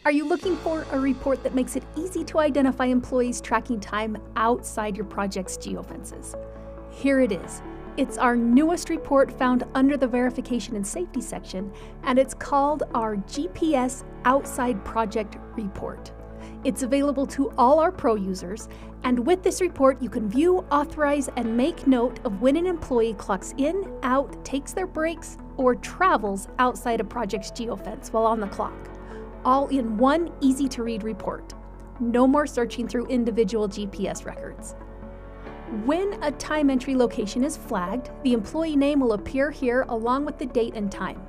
Are you looking for a report that makes it easy to identify employees tracking time outside your project's geofences? Here it is. It's our newest report found under the Verification and Safety section, and it's called our GPS Outside Project Report. It's available to all our pro users, and with this report you can view, authorize, and make note of when an employee clocks in, out, takes their breaks, or travels outside a project's geofence while on the clock, all in one easy-to-read report. No more searching through individual GPS records. When a time entry location is flagged, the employee name will appear here along with the date and time.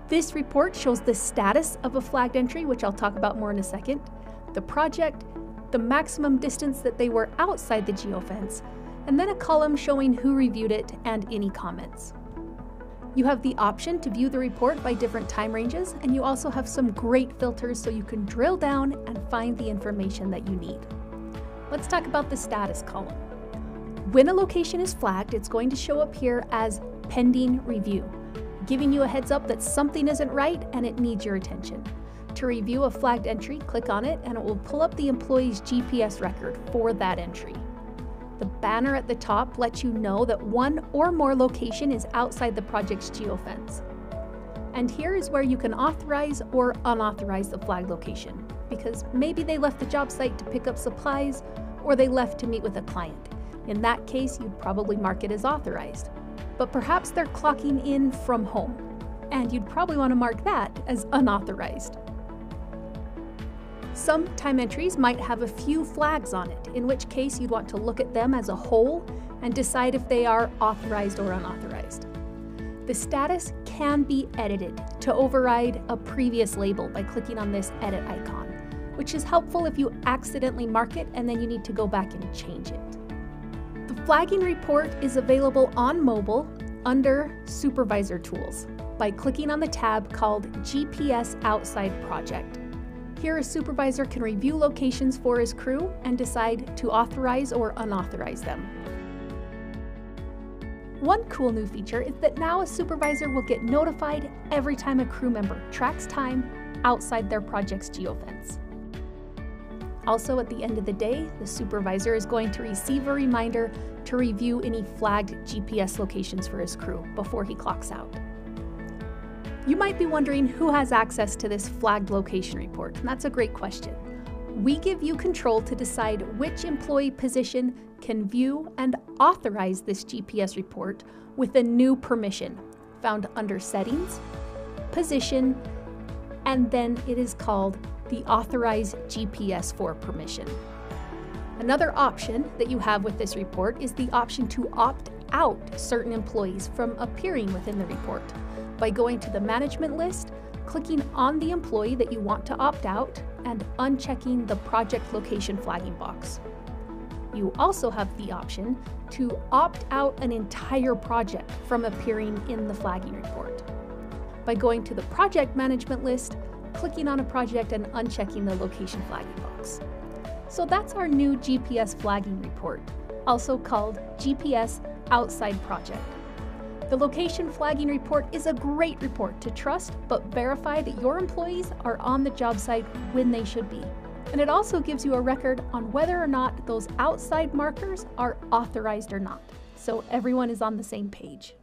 This report shows the status of a flagged entry, which I'll talk about more in a second, the project, the maximum distance that they were outside the geofence, and then a column showing who reviewed it and any comments. You have the option to view the report by different time ranges, and you also have some great filters so you can drill down and find the information that you need. Let's talk about the status column. When a location is flagged, it's going to show up here as pending review, giving you a heads up that something isn't right and it needs your attention. To review a flagged entry, click on it and it will pull up the employee's GPS record for that entry. The banner at the top lets you know that one or more location is outside the project's geofence. And here is where you can authorize or unauthorize the flagged location, because maybe they left the job site to pick up supplies or they left to meet with a client. In that case, you'd probably mark it as authorized. But perhaps they're clocking in from home, and you'd probably want to mark that as unauthorized. Some time entries might have a few flags on it, in which case you'd want to look at them as a whole and decide if they are authorized or unauthorized. The status can be edited to override a previous label by clicking on this edit icon, which is helpful if you accidentally mark it and then you need to go back and change it. The flagging report is available on mobile under Supervisor Tools by clicking on the tab called GPS Outside Project. Here, a supervisor can review locations for his crew and decide to authorize or unauthorize them. One cool new feature is that now a supervisor will get notified every time a crew member tracks time outside their project's geofence. Also, at the end of the day, the supervisor is going to receive a reminder to review any flagged GPS locations for his crew before he clocks out. You might be wondering who has access to this flagged location report, and that's a great question. We give you control to decide which employee position can view and authorize this GPS report with a new permission found under Settings, Position, and then it is called the Authorize GPS for permission. Another option that you have with this report is the option to opt out certain employees from appearing within the report by going to the management list, clicking on the employee that you want to opt out, and unchecking the project location flagging box. You also have the option to opt out an entire project from appearing in the flagging report by going to the project management list, clicking on a project, and unchecking the location flagging box. So that's our new GPS flagging report, also called GPS Outside Project. The location flagging report is a great report to trust but verify that your employees are on the job site when they should be. And it also gives you a record on whether or not those outside markers are authorized or not, so everyone is on the same page.